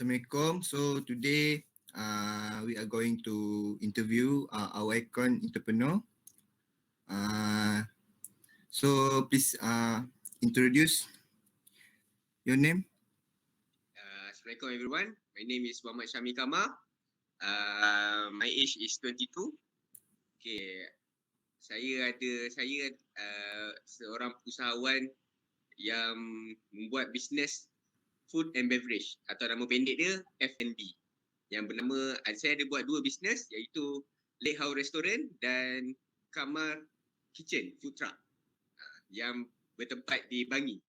Assalamualaikum. So today we are going to interview our icon entrepreneur. So please introduce your name. Assalamualaikum everyone. My name is Muhammad Syami Kamar. My age is 22. Okay. Saya seorang usahawan yang membuat bisnes food and beverage atau nama pendek dia F&B. Yang bernama, saya ada buat dua bisnes iaitu Lake House Restaurant dan Kamar Kitchen Food Truck yang bertempat di Bangi.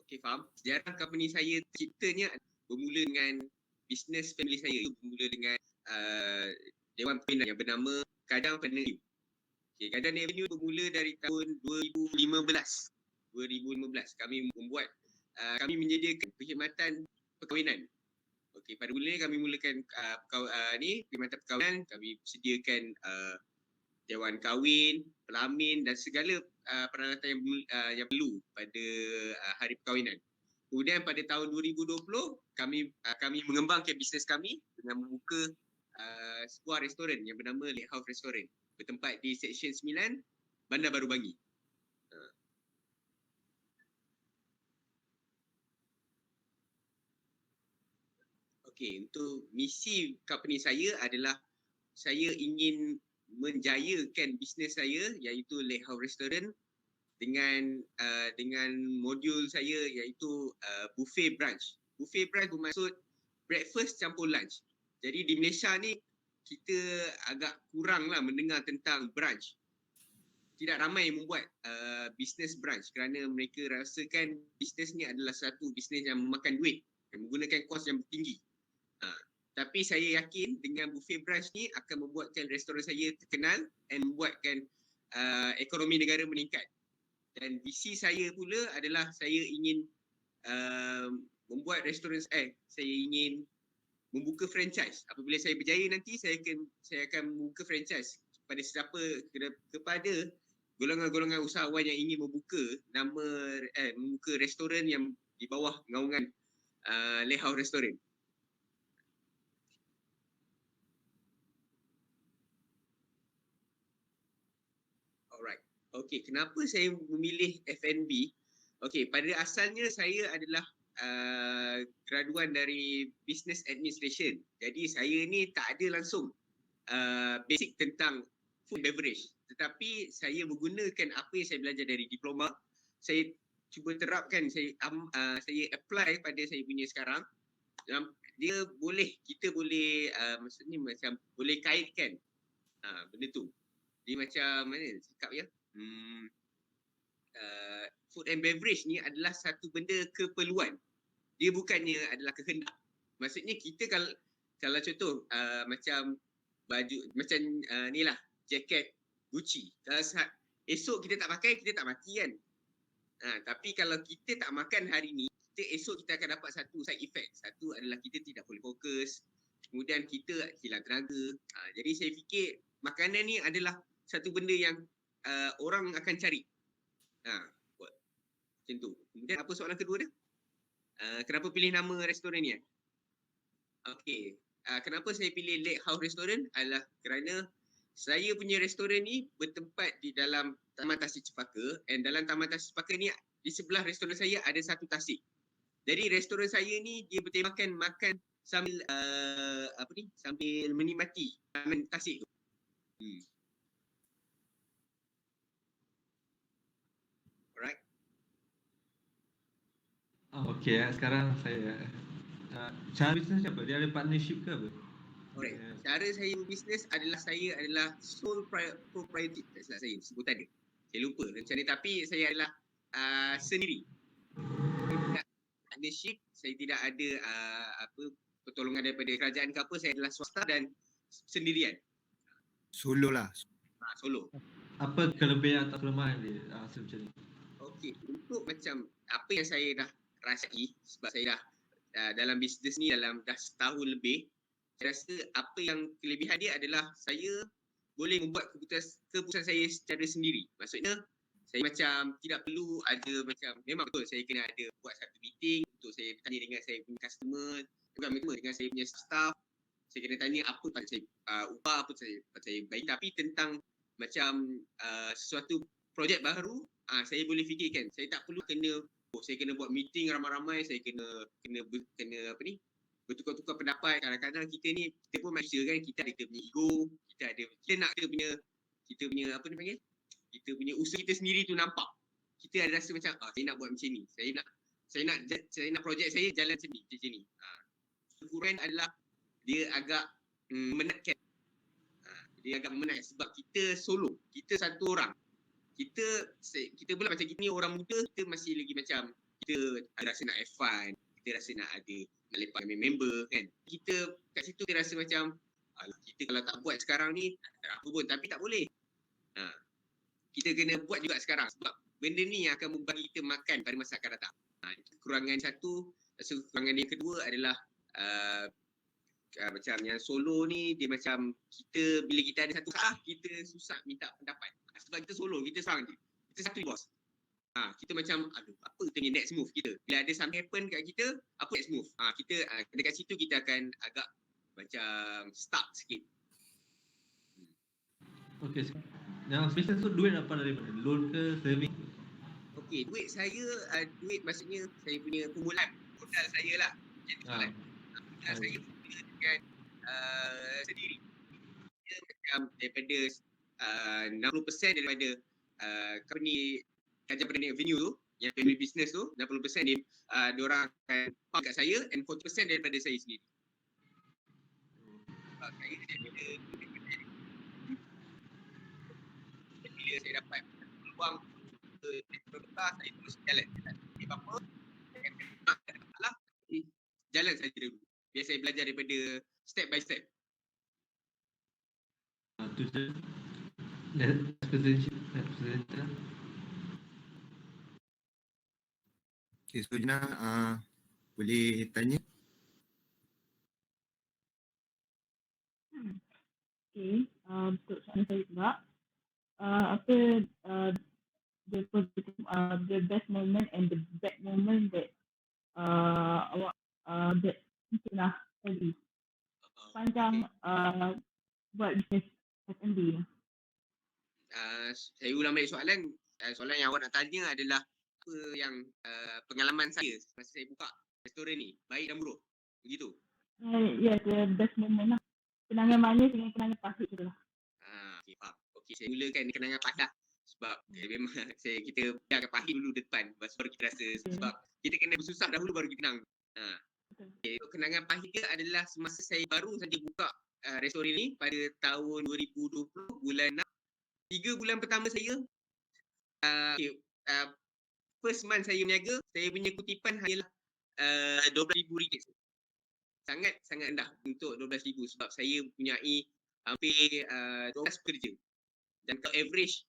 Okay, faham. Sejarah company saya ceritanya bermula dengan bisnes family saya. Bermula dengan Dewan Pembina yang bernama Kadang Avenue. Okay, Kadang Avenue bermula dari tahun 2015. Kami membuat, kami menyediakan perkhidmatan perkahwinan. Okay, pada mulanya kami mulakan perkhidmatan perkahwinan. Kami sediakan dewan kahwin, pelamin dan segala peralatan yang perlu pada hari perkahwinan. Kemudian pada tahun 2020 kami mengembangkan bisnes kami dengan membuka sebuah restoran yang bernama Lake House Restaurant bertempat di Seksyen 9 Bandar Baru Bangi. Okey, untuk misi company saya adalah saya ingin menjayakan bisnes saya iaitu Lake House Restaurant dengan modul saya iaitu buffet brunch. Buffet brunch bermaksud breakfast campur lunch. Jadi di Malaysia ni kita agak kuranglah mendengar tentang brunch. Tidak ramai yang membuat bisnes brunch kerana mereka rasakan bisnes ni adalah satu bisnes yang memakan duit dan menggunakan kos yang tinggi. Tapi saya yakin dengan buffet brunch ni akan membuatkan restoran saya terkenal dan membuatkan ekonomi negara meningkat. Dan visi saya pula adalah saya ingin membuat restoran, saya ingin membuka franchise. Apabila saya berjaya nanti saya akan membuka franchise kepada kepada golongan-golongan usahawan yang ingin membuka membuka restoran yang di bawah naungan Lake House Restaurant. Alright. Okey, kenapa saya memilih F&B? Okey, pada asalnya saya adalah graduan dari Business Administration. Jadi saya ni tak ada langsung basic tentang food and beverage. Tetapi saya menggunakan apa yang saya belajar dari diploma, saya cuba terapkan, saya apply pada saya punya sekarang. Dia kita boleh maksudnya macam boleh kaitkan benda tu. Dia macam mana cakap ya? Food and beverage ni adalah satu benda keperluan. Dia bukannya adalah kehendak. Maksudnya kita kalau contoh macam baju macam ni lah, jaket Gucci. Kalau esok kita tak pakai, kita tak mati kan. Tapi kalau kita tak makan hari ni, esok kita akan dapat satu side effect. Satu adalah kita tidak boleh fokus. Kemudian kita hilang tenaga. Jadi saya fikir makanan ni adalah satu benda yang orang akan cari. Macam tu. Kemudian apa soalan kedua dia? Kenapa pilih nama restoran ni? Okey. Kenapa saya pilih Lake House Restaurant adalah kerana saya punya restoran ni bertempat di dalam Taman Tasik Cepaka, dan dalam Taman Tasik Cepaka ni di sebelah restoran saya ada satu tasik. Jadi restoran saya ni dia bertemakan makan sambil sambil menikmati taman tasik tu. Alright. Okey, sekarang saya cara bisnes apa? Dia ada partnership ke apa? Alright. Cara saya bisnes adalah saya adalah sole proprietor. Tak salah saya sebutan dia. Saya lupa macam ni, tapi saya adalah sendiri. Partnership, saya tidak ada pertolongan daripada kerajaan ke apa. Saya adalah swasta dan sendirian. Solo lah. Solo. Apa kelebihan atau kelemahan dia hasil macam ni? Okey, untuk macam apa yang saya dah rasai sebab saya dah dalam bisnes ni dah setahun lebih. saya rasa apa yang kelebihan dia adalah saya boleh membuat keputusan saya secara sendiri. Maksudnya saya macam tidak perlu ada macam, memang betul saya kena ada buat satu meeting untuk saya tanya dengan saya punya customer, bukan dengan saya punya staff. Saya kena tanya apa pada saya ubah, apa saya baik. Tapi tentang macam sesuatu projek baru, saya boleh fikirkan. Saya tak perlu saya kena buat meeting ramai-ramai, saya kena apa ni, bertukar-tukar pendapat. Kadang-kadang kita pun manusia kan, kita ada punya ego, kita nak kita punya apa ni panggil, kita punya usaha kita sendiri tu nampak. Kita ada rasa macam saya nak buat macam ni, saya nak projek saya jalan macam ni. Kekurangan adalah dia agak memenatkan. Dia agak memenatkan sebab kita solo, kita satu orang. Kita pula macam kita ni orang muda, kita masih lagi macam kita ada rasa nak have fun, kita rasa nak lepak dengan member kan. Kita kat situ kita rasa macam kita kalau tak buat sekarang ni tak apa pun, tapi tak boleh. Kita kena buat juga sekarang sebab benda ni yang akan membagi kita makan pada masa akan datang. Kekurangan satu, kekurangan yang kedua adalah macam yang solo ni, dia macam kita bila kita ada satu kita susah minta pendapat. Sebab kita solo, kita seorang je. Kita satu bos. Kita macam apa kita punya next move kita. Bila ada something happen kat kita, apa next move? Kita dekat situ kita akan agak macam stuck sikit. Okey. Yang business tu duit apa dari mana? Loan ke saving? Okey, duit maksudnya saya punya permulaan modal saya lah. Jadi modal saya dengan sendiri. Dia macam daripada 60% daripada company kerja pada venue tu, yang family business tu, 60% diorang akan pump kat saya and 40% daripada saya sendiri. Saya bila saya dapat peluang berubah, saya terus jalan. Apa-apa, jalan saja dulu. Biar saya belajar daripada step by step. Tu je. Next presentation. Okay, so Jana boleh tanya? Okay, untuk soalan saya juga, apa the best moment and the bad moment that awak that pernah tadi panjang buat bisnes F&B ni? Saya ulang balik soalan yang awak nak tanya adalah apa yang pengalaman saya masa saya buka restoran ni, baik dan buruk, begitu? Ya, the best moment lah. Kenangan manis dengan kenangan pahit tu lah. Okay, faham. Okay, saya mulakan kenangan pahit lah. Sebab memang kita biarkan pahit dulu depan, baru kita rasa sebab kita kena bersusah dahulu baru kita tenang. Okay, so kenangan pahit dia adalah semasa saya baru saja buka restoran ni pada tahun 2020 bulan 6. 3 bulan pertama saya first month saya berniaga, saya punya kutipan hanyalah RM12,000. Sangat rendah untuk RM12,000 sebab saya mempunyai hampir 12 pekerja. Dan kalau average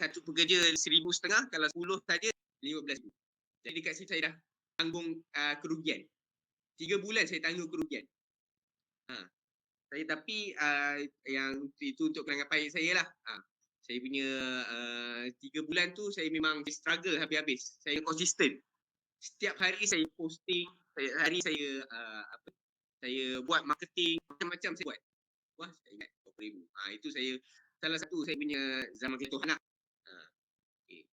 satu pekerja RM1,500, kalau 10 saja RM15,000. Jadi dekat situ saya dah tanggung kerugian. 3 bulan saya tanggung kerugian. Saya tapi yang itu untuk kenangan pahit saya lah. Saya punya 3 bulan tu saya memang struggle habis-habis. Saya konsisten. Setiap hari saya posting, setiap hari saya saya buat marketing, macam-macam saya buat. Wah, saya ingat RM20,000. Itu saya salah satu saya punya zaman ketuhan lah. Okay.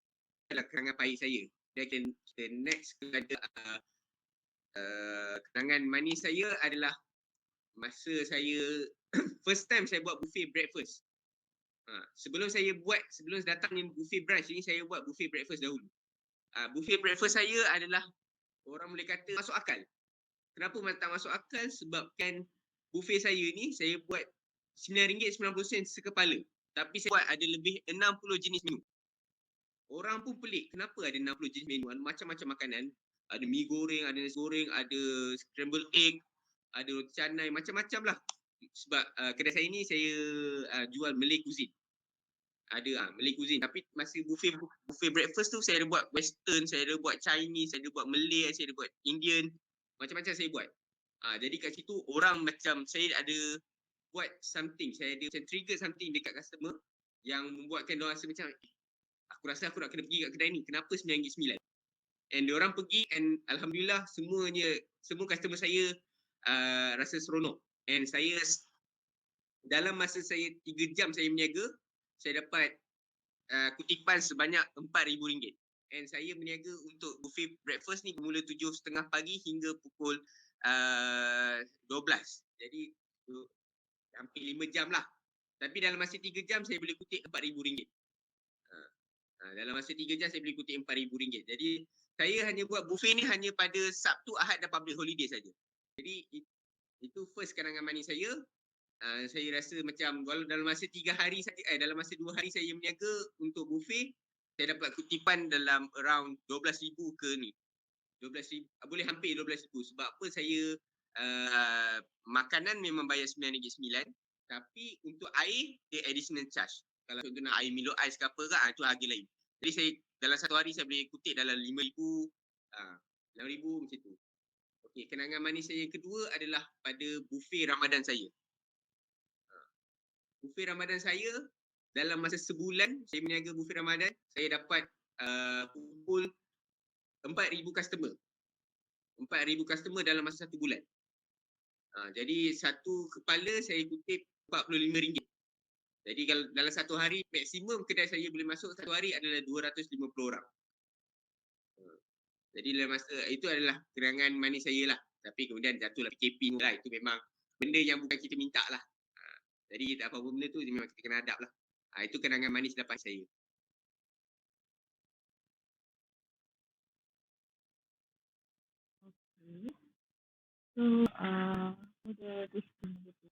Adalah kenangan pahit saya. Dan kita next kepada kenangan manis saya adalah masa saya first time saya buat buffet breakfast. Sebelum datang buffet brunch ni, saya buat buffet breakfast dahulu. Buffet breakfast saya adalah orang boleh kata masuk akal. Kenapa tak masuk akal? Sebabkan buffet saya ni saya buat RM9.90 sekepala. Tapi saya buat ada lebih 60 jenis menu. Orang pun pelik, kenapa ada 60 jenis menu? Ada macam-macam makanan. Ada mi goreng, ada nasi goreng, ada scrambled egg, ada roti canai, macam-macam lah. Sebab kedai saya ni saya jual Malay cuisine. Ada Malay cuisine. Tapi masa buffet breakfast tu saya ada buat western, saya ada buat Chinese, saya ada buat Malay, saya ada buat Indian. Macam-macam saya buat. Jadi kat situ orang macam saya ada buat something, saya ada macam trigger something dekat customer yang membuatkan dia rasa macam aku rasa aku nak kena pergi kat kedai ni. Kenapa RM9.9? And dia orang pergi and alhamdulillah semua customer saya rasa seronok. And saya dalam masa saya 3 jam saya berniaga, saya dapat kutipan sebanyak RM4,000. And saya berniaga untuk buffet breakfast ni bermula 7.30 pagi hingga pukul 12. Jadi hampir 5 jam lah. Tapi dalam masa 3 jam saya boleh kutip RM4,000. Dalam masa 3 jam saya boleh kutip RM4,000. Jadi saya hanya buat buffet ni hanya pada Sabtu, Ahad dan public holiday saja. Jadi itu first kenangan manis saya. Saya rasa macam kalau dalam masa 3 hari saja, dalam masa 2 hari saya berniaga untuk buffet, saya dapat kutipan dalam around 12,000 ke ni. 12,000, boleh hampir 12,000. Sebab apa saya makanan memang bayar RM9.9, tapi untuk air dia additional charge. Kalau contoh nak air Milo Ice ke apa ke, itu harga lain. Jadi saya dalam satu hari saya boleh kutip dalam 5,000, 6,000 macam tu. Okey, kenangan manis saya yang kedua adalah pada buffet Ramadan saya. Buffet Ramadan saya dalam masa sebulan saya berniaga buffet Ramadan, saya dapat kumpul 4,000 customer. 4,000 customer dalam masa 1 bulan. Jadi satu kepala saya kutip RM45. Jadi kalau dalam satu hari maksimum kedai saya boleh masuk satu hari adalah 250 orang. Jadi dalam masa itu adalah kenangan manis saya lah. Tapi kemudian jatuhlah PKP lah. Itu memang benda yang bukan kita minta lah. Jadi apa-apa benda tu memang kita kena hadap lah. Itu kenangan manis dapat saya. Okay. So, for the question gitu.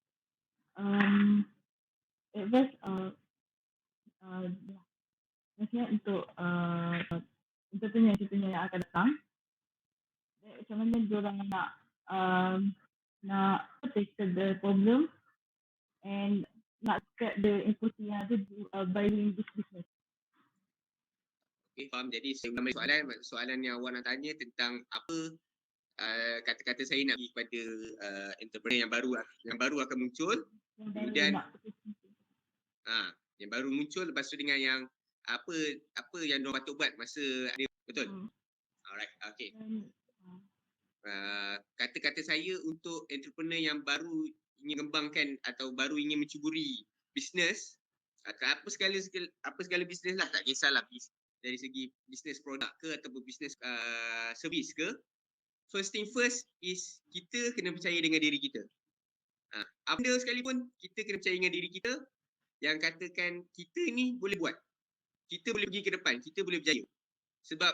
It was maksudnya untuk entrepreneur yang akan datang, macam mana diorang nak tackle the problem and nak get the input yang ada by doing this business. Okay, faham. Jadi saya ulang soalan yang awak nak tanya tentang apa kata-kata saya nak bagi kepada entrepreneur yang baru akan muncul. Kemudian yang baru muncul, lepas tu dengan yang apa yang diorang patut buat masa ada, betul? Alright, okay. Kata-kata saya untuk entrepreneur yang baru ingin mengembangkan atau baru ingin mencuburi bisnes, apa segala bisnes lah, tak kisahlah dari segi bisnes produk ke ataupun bisnes servis ke, first thing first is kita kena percaya dengan diri kita. Apa benda sekalipun kita kena percaya dengan diri kita yang katakan kita ni boleh buat. Kita boleh pergi ke depan, kita boleh berjaya. Sebab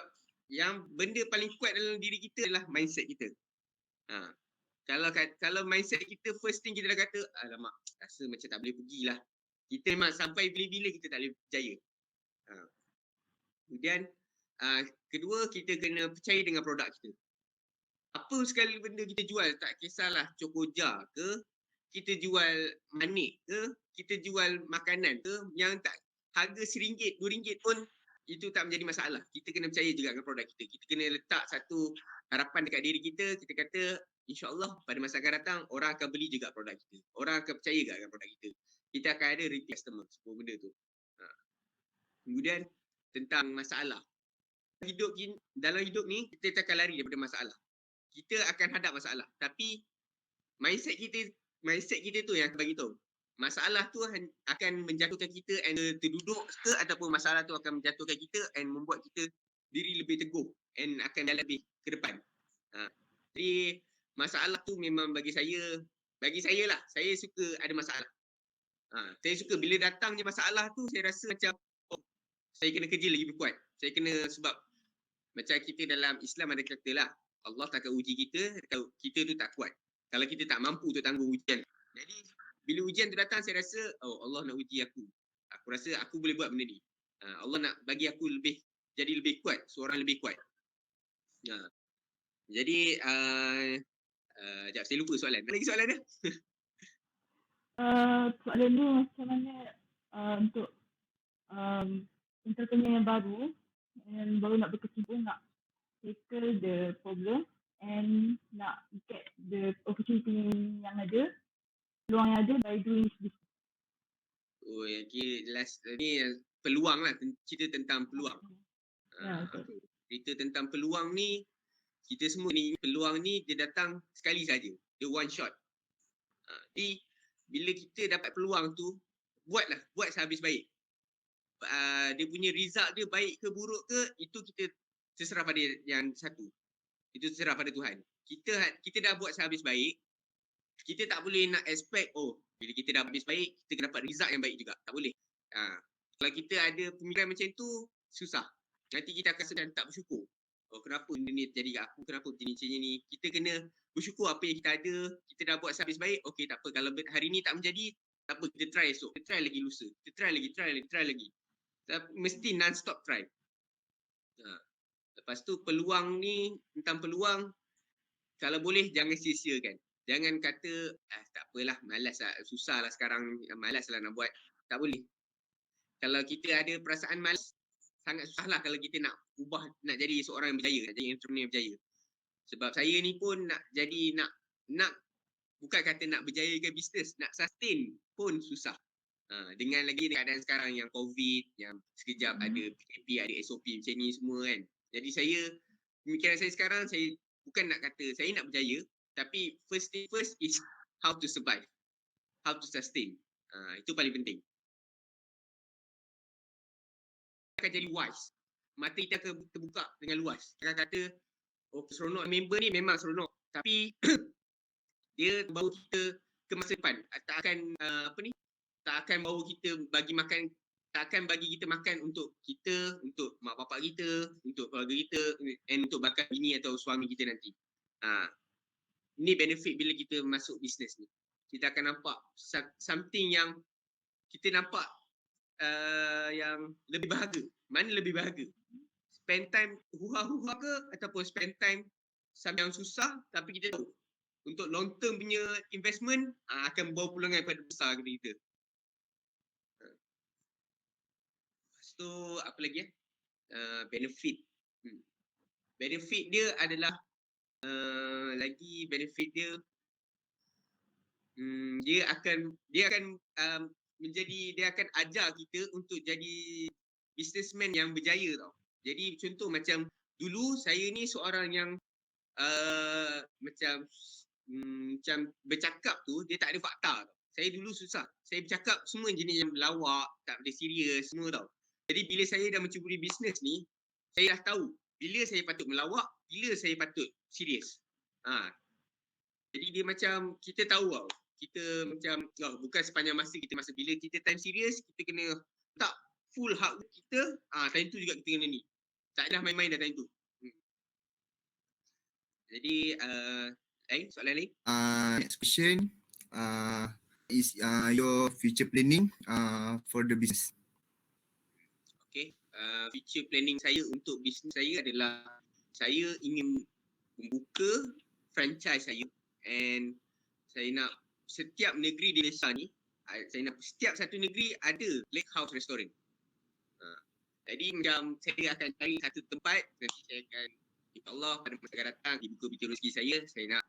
yang benda paling kuat dalam diri kita adalah mindset kita. Kalau mindset kita first thing kita dah kata, alamak, rasa macam tak boleh pergilah. Kita memang sampai bila-bila kita tak boleh berjaya. Kemudian kedua, kita kena percaya dengan produk kita. Apa sekali benda kita jual, tak kisahlah cokoja ke, kita jual manik ke, kita jual makanan ke, yang tak harga RM1, RM2 pun itu tak menjadi masalah. Kita kena percaya juga dengan produk kita. Kita kena letak satu harapan dekat diri kita. Kita kata insya-Allah pada masa akan datang orang akan beli juga produk kita. Orang akan percaya juga dengan produk kita. Kita akan ada repeat customer, semua benda tu. Kemudian tentang masalah. Dalam hidup ni kita tak akan lari daripada masalah. Kita akan hadap masalah. Tapi mindset kita tu yang akan bagi tahu. Masalah tu akan menjatuhkan kita and terduduk ke, ataupun masalah tu akan menjatuhkan kita and membuat kita diri lebih teguh and akan jalan lebih ke depan. Jadi masalah tu memang bagi saya lah, saya suka ada masalah. Saya suka bila datangnya masalah tu, saya rasa macam saya kena kerja lagi kuat. Saya kena, sebab macam kita dalam Islam ada kata lah, Allah takkan uji kita kalau kita tu tak kuat. Kalau kita tak mampu untuk tanggung ujian. Jadi bila ujian tu datang, saya rasa Allah nak uji aku. Aku rasa aku boleh buat benda ni. Allah nak bagi aku jadi lebih kuat, seorang lebih kuat. Jadi sekejap saya lupa soalan. Ada lagi soalan dia? Soalan tu macam mana untuk entrepreneur yang baru nak berkecimpung, nak tackle the problem and nak get the opportunity yang ada, peluang yang ada by doing this business. Oh, yang kira last ni peluang lah, cerita tentang peluang. Ya, betul. Cerita tentang peluang ni, kita semua ni, peluang ni dia datang sekali saja. Dia one shot. Jadi, bila kita dapat peluang tu, buat sehabis baik. Dia punya result dia baik ke buruk ke, itu kita terserah pada yang satu. Itu terserah pada Tuhan. Kita dah buat sehabis baik, kita tak boleh nak expect, bila kita dah habis baik, kita dapat result yang baik juga. Tak boleh. Kalau kita ada pemikiran macam tu, susah. Nanti kita akan sedang tak bersyukur. Kenapa benda ni terjadi kat aku, kenapa macam ni. Kita kena bersyukur apa yang kita ada, kita dah buat sehabis baik, okey tak apa. Kalau hari ni tak menjadi, tak apa, kita try esok. Kita try lagi lusa. Kita try lagi. Mesti non-stop try. Lepas tu peluang ni, tentang peluang, kalau boleh jangan sia-siakan. Jangan kata, tak apalah, malas lah, susah lah sekarang, malas lah nak buat. Tak boleh. Kalau kita ada perasaan malas, sangat susah lah kalau kita nak ubah, nak jadi seorang yang berjaya, nak jadi entrepreneur yang berjaya. Sebab saya ni pun nak jadi, nak bukan kata nak berjayakan bisnes, nak sustain pun susah. Dengan lagi keadaan sekarang yang COVID, yang sekejap ada PKP, ada SOP macam ni semua kan. Jadi pemikiran saya sekarang, saya bukan nak kata saya nak berjaya, tapi first thing first is how to survive, how to sustain. Itu paling penting. Akan jadi wise. Mata kita akan terbuka dengan luas. Akan kata, seronok member ni memang seronok, tapi dia bawa kita ke masa depan. Tak akan bawa kita tak akan bagi kita makan untuk kita, untuk mak bapak kita, untuk keluarga kita, and untuk bakal bini atau suami kita nanti. Ini benefit bila kita masuk bisnes ni. Kita akan nampak something yang kita nampak yang lebih bahagia. Mana lebih bahagia? Spend time huha-huha ke ataupun spend time sama yang susah, tapi kita tahu untuk long term punya investment akan bawa pulangan pada besar kepada kita. Lepas tu apa lagi benefit. Benefit dia adalah dia akan ajar kita untuk jadi businessman yang berjaya tau. Jadi contoh macam dulu saya ni seorang yang macam bercakap tu dia tak ada fakta tau. Saya dulu susah. Saya bercakap semua jenis yang lawak, tak ada serius semua tau. Jadi bila saya dah mencuburi bisnes ni, saya dah tahu bila saya patut melawak, bila saya patut serius. Jadi dia macam kita tahu tau. Kita macam bukan sepanjang masa bila kita time serius, kita kena tak full hard work kita, time tu juga kita kena ni. Tak dah main-main dah time tu. Jadi soalan lain? Next question is your future planning for the business. Okay, future planning saya untuk bisnes saya adalah saya ingin membuka franchise saya, and saya nak setiap negeri di Malaysia ni, saya nak setiap satu negeri ada lake house restaurant. Jadi macam saya akan cari satu tempat, nanti saya akan insyaAllah pada masa akan datang dibuka pintu rezeki saya nak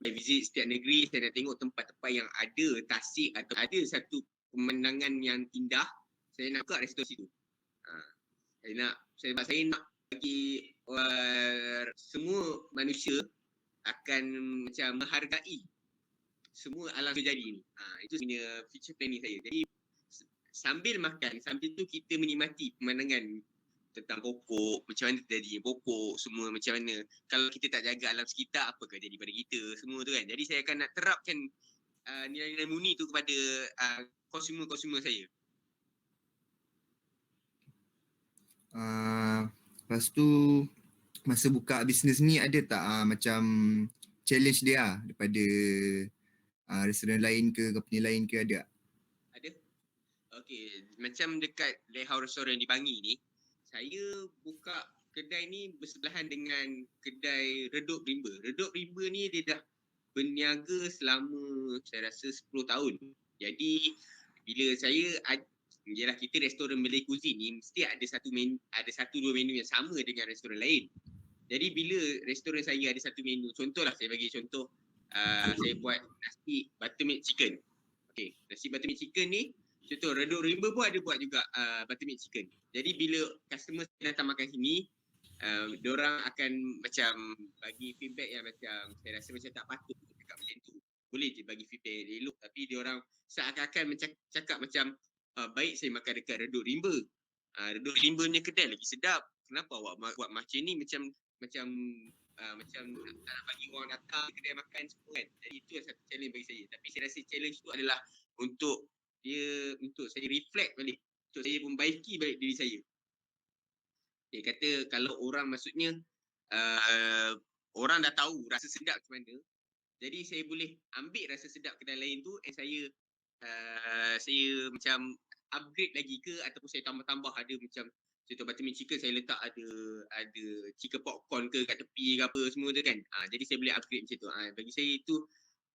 visit setiap negeri, saya nak tengok tempat-tempat yang ada tasik atau ada satu pemandangan yang indah, saya nak buka restoran situ. Sebab saya nak bagi semua manusia akan macam menghargai semua alam terjadi ni. Itu sebenarnya future planning saya. Jadi sambil makan, sambil tu kita menikmati pemandangan tentang pokok, macam mana terjadi pokok, semua macam mana. Kalau kita tak jaga alam sekitar, apakah jadi pada kita, semua tu kan. Jadi saya akan nak terapkan nilai-nilai murni tu kepada konsumer saya. Lepas tu masa buka bisnes ni ada tak macam challenge dia daripada restoran lain ke company lain ke, ada? Ada. Okey, macam dekat Lehouse Restaurant di Bangi ni, saya buka kedai ni bersebelahan dengan kedai Redup Rimba. Redup Rimba ni dia dah berniaga selama saya rasa 10 tahun. Jadi bila saya yalah, kita restoran Malay cuisine ni mesti ada satu dua menu yang sama dengan restoran lain. Jadi bila restoran saya ada satu menu, contohlah saya bagi contoh, saya buat nasi buttermilk chicken. Okay, nasi buttermilk chicken ni, contoh Redup Rimba pun ada buat juga buttermilk chicken. Jadi bila customer datang makan sini, diorang akan macam bagi feedback yang macam saya rasa macam tak patut cakap macam tu. Boleh je bagi feedback yang elok, tapi diorang seakan-akan cakap macam baik saya makan dekat Redup Rimba. Redup Rimba punya kedai lagi sedap. Kenapa awak buat macam ni, macam tak nak bagi orang datang kedai makan semua kan. Jadi itu yang satu challenge bagi saya. Tapi saya rasa challenge tu adalah untuk saya reflect balik, untuk saya membaiki balik diri saya. Dia kata kalau orang maksudnya orang dah tahu rasa sedap macam mana, jadi saya boleh ambil rasa sedap kedai lain tu and saya macam upgrade lagi ke, ataupun saya tambah-tambah ada macam contoh buttermilk chicken saya letak ada chicken popcorn ke kat tepi ke apa semua tu kan. Jadi saya boleh upgrade macam tu. Bagi saya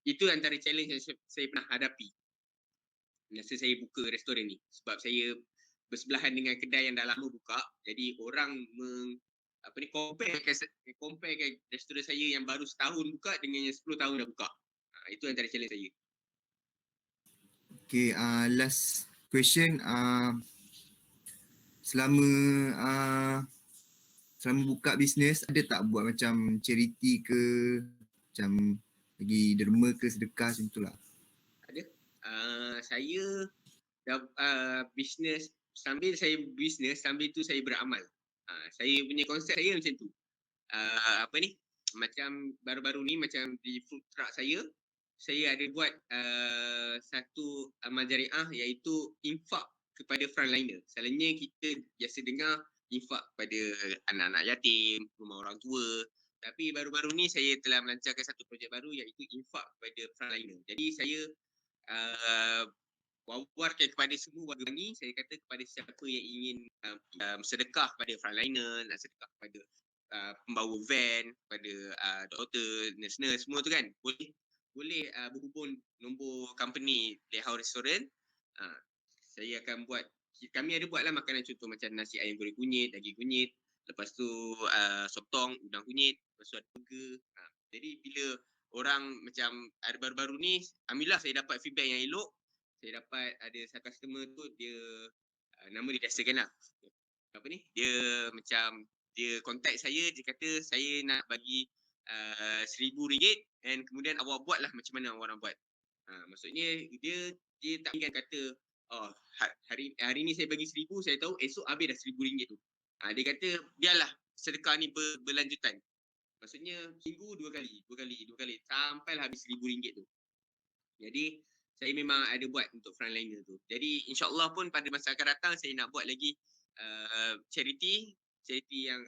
itu antara challenge yang saya pernah hadapi masa saya buka restoran ni, sebab saya bersebelahan dengan kedai yang dah lama buka. Jadi orang compare restoran saya yang baru setahun buka dengan yang 10 tahun dah buka. Itu antara challenge saya. Okay, last question. Selama buka bisnes, ada tak buat macam charity ke, macam bagi derma ke, sedekah macam tu lah? Ada. Saya dah bisnes, sambil tu saya beramal. Saya punya konsep saya macam tu. Macam baru-baru ni, macam di food truck saya ada buat satu amal jariah, iaitu infak kepada frontliner. Selalunya kita biasa dengar infak kepada anak-anak yatim, rumah orang tua. Tapi baru-baru ni saya telah melancarkan satu projek baru, iaitu infak kepada frontliner. Jadi saya wawarkan kepada semua warga ni, saya kata kepada siapa yang ingin sedekah kepada frontliner, nak sedekah kepada pembawa van, kepada doktor, nurse semua tu kan, boleh berhubung nombor company Lighthouse Restaurant. Saya akan buat, kami ada buatlah makanan contoh macam nasi ayam goreng kunyit, daging kunyit, lepas tu sotong, udang kunyit, lepas tu ada burger. Jadi bila orang macam ada baru-baru ni, alhamdulillah saya dapat feedback yang elok. Saya dapat ada satu customer tu, dia nama dia Dasakan lah. Dia contact saya, dia kata saya nak bagi RM1,000 and kemudian awak buatlah macam mana awak nak buat. Maksudnya dia tak ingat kata hari ni saya bagi RM1,000, saya tahu esok habis dah RM1,000 tu. Dia kata biarlah sedekah ni berlanjutan. Maksudnya minggu dua kali sampailah habis RM1,000 tu. Jadi saya memang ada buat untuk frontliner tu. Jadi insyaAllah pun pada masa akan datang saya nak buat lagi charity yang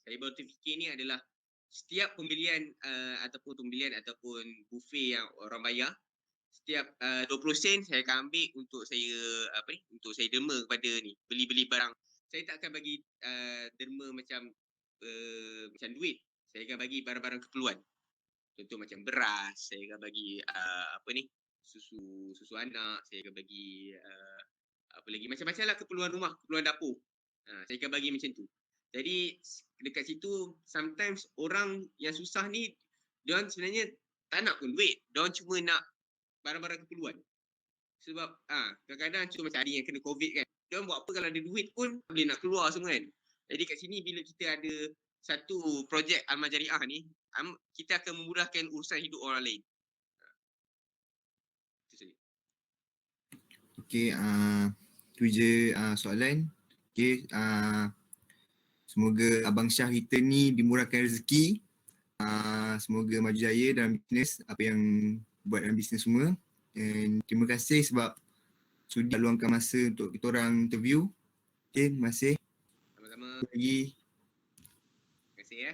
saya baru terfikir ni adalah setiap pembelian ataupun buffet yang orang bayar, setiap 20 sen saya akan ambil untuk saya derma kepada ni, beli barang. Saya tak akan bagi derma macam duit. Saya akan bagi barang-barang keperluan. Contoh macam beras, saya akan bagi susu anak, saya akan bagi apa lagi, macam-macam lah keperluan rumah, keperluan dapur. Saya akan bagi macam tu. Jadi dekat situ sometimes orang yang susah ni, diorang sebenarnya tak nak pun duit, diorang cuma nak barang-barang keperluan. Sebab kadang-kadang cuma macam hari yang kena COVID kan, diorang buat apa kalau ada duit pun boleh nak keluar semua kan. Jadi kat sini bila kita ada satu projek amal jariah ni, kita akan memudahkan urusan hidup orang lain. Itu saja. Okay, tu je soalan. Okay, semoga Abang Syah kita ni dimurahkan rezeki. Semoga maju jaya dalam bisnes, apa yang buat dalam bisnes semua. Dan terima kasih sebab sudah luangkan masa untuk kita orang interview. Okay, terima kasih. Sama-sama. Lagi. Terima kasih ya.